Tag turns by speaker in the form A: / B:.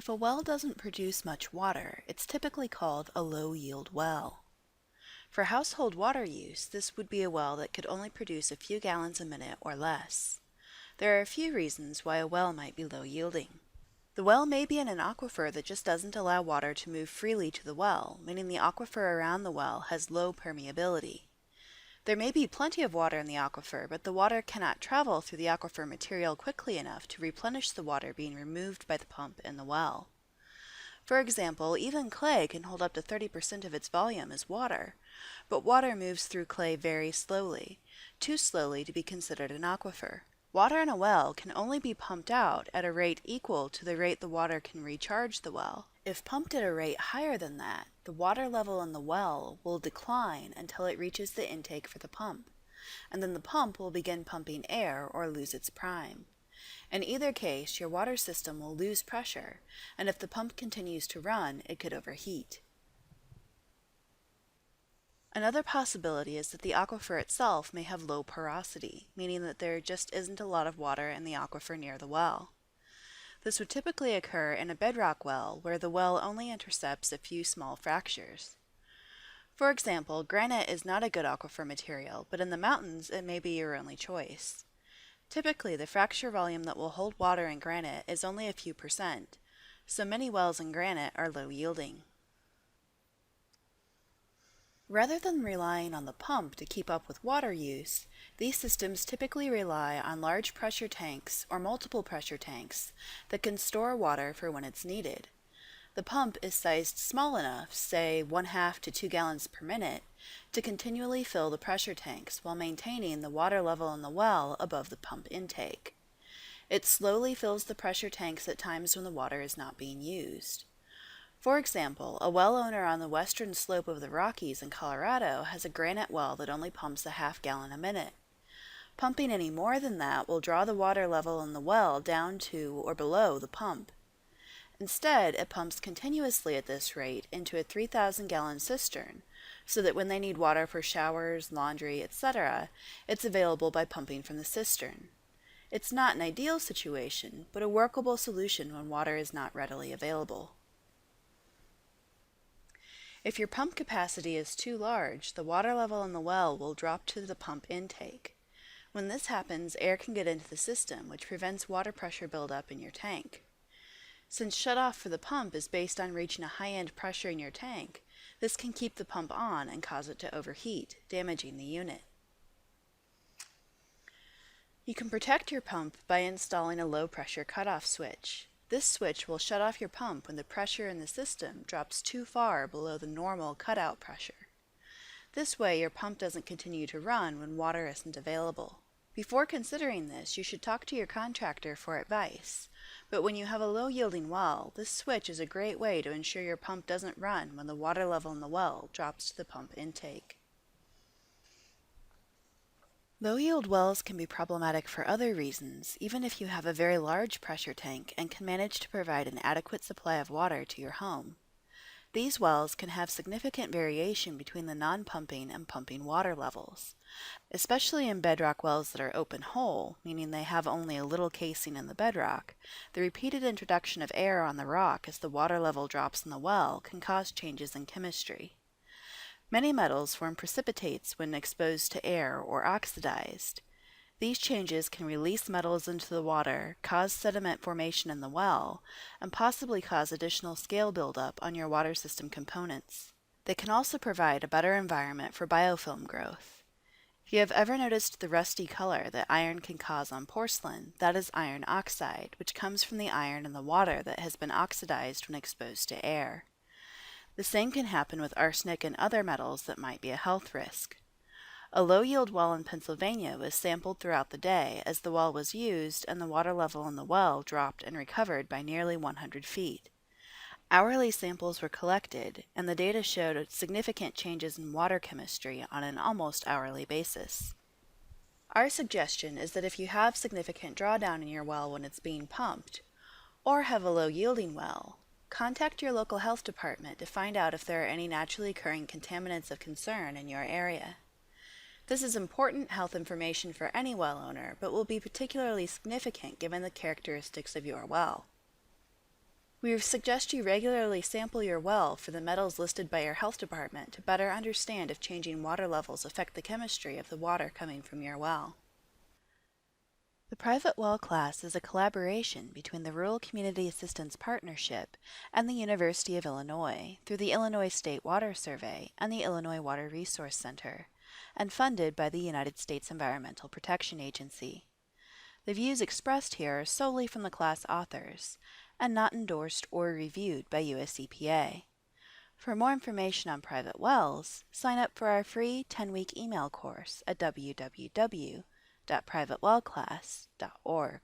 A: If a well doesn't produce much water, it's typically called a low-yield well. For household water use, this would be a well that could only produce a few gallons a minute or less. There are a few reasons why a well might be low-yielding. The well may be in an aquifer that just doesn't allow water to move freely to the well, meaning the aquifer around the well has low permeability. There may be plenty of water in the aquifer, but the water cannot travel through the aquifer material quickly enough to replenish the water being removed by the pump in the well. For example, even clay can hold up to 30% of its volume as water, but water moves through clay very slowly, too slowly to be considered an aquifer. Water in a well can only be pumped out at a rate equal to the rate the water can recharge the well. If pumped at a rate higher than that, the water level in the well will decline until it reaches the intake for the pump, and then the pump will begin pumping air or lose its prime. In either case, your water system will lose pressure, and if the pump continues to run, it could overheat. Another possibility is that the aquifer itself may have low porosity, meaning that there just isn't a lot of water in the aquifer near the well. This would typically occur in a bedrock well where the well only intercepts a few small fractures. For example, granite is not a good aquifer material, but in the mountains it may be your only choice. Typically, the fracture volume that will hold water in granite is only a few percent, so many wells in granite are low yielding. Rather than relying on the pump to keep up with water use, these systems typically rely on large pressure tanks or multiple pressure tanks that can store water for when it's needed. The pump is sized small enough, say 1/2 to 2 gallons per minute, to continually fill the pressure tanks while maintaining the water level in the well above the pump intake. It slowly fills the pressure tanks at times when the water is not being used. For example, a well owner on the western slope of the Rockies in Colorado has a granite well that only pumps a 1/2 gallon a minute. Pumping any more than that will draw the water level in the well down to or below the pump. Instead, it pumps continuously at this rate into a 3,000-gallon cistern, so that when they need water for showers, laundry, etc., it's available by pumping from the cistern. It's not an ideal situation, but a workable solution when water is not readily available. If your pump capacity is too large, the water level in the well will drop to the pump intake. When this happens, air can get into the system, which prevents water pressure buildup in your tank. Since shutoff for the pump is based on reaching a high-end pressure in your tank, this can keep the pump on and cause it to overheat, damaging the unit. You can protect your pump by installing a low-pressure cutoff switch. This switch will shut off your pump when the pressure in the system drops too far below the normal cutout pressure. This way, your pump doesn't continue to run when water isn't available. Before considering this, you should talk to your contractor for advice. But when you have a low-yielding well, this switch is a great way to ensure your pump doesn't run when the water level in the well drops to the pump intake. Low-yield wells can be problematic for other reasons, even if you have a very large pressure tank and can manage to provide an adequate supply of water to your home. These wells can have significant variation between the non-pumping and pumping water levels. Especially in bedrock wells that are open hole, meaning they have only a little casing in the bedrock, the repeated introduction of air on the rock as the water level drops in the well can cause changes in chemistry. Many metals form precipitates when exposed to air or oxidized. These changes can release metals into the water, cause sediment formation in the well, and possibly cause additional scale buildup on your water system components. They can also provide a better environment for biofilm growth. If you have ever noticed the rusty color that iron can cause on porcelain, that is iron oxide, which comes from the iron in the water that has been oxidized when exposed to air. The same can happen with arsenic and other metals that might be a health risk. A low-yield well in Pennsylvania was sampled throughout the day as the well was used and the water level in the well dropped and recovered by nearly 100 feet. Hourly samples were collected, and the data showed significant changes in water chemistry on an almost hourly basis. Our suggestion is that if you have significant drawdown in your well when it's being pumped, or have a low-yielding well, contact your local health department to find out if there are any naturally occurring contaminants of concern in your area. This is important health information for any well owner, but will be particularly significant given the characteristics of your well. We suggest you regularly sample your well for the metals listed by your health department to better understand if changing water levels affect the chemistry of the water coming from your well. The private well class is a collaboration between the Rural Community Assistance Partnership and the University of Illinois through the Illinois State Water Survey and the Illinois Water Resource Center, and funded by the United States Environmental Protection Agency. The views expressed here are solely from the class authors, and not endorsed or reviewed by US EPA. For more information on private wells, sign up for our free 10-week email course at www.privatewellclass.org.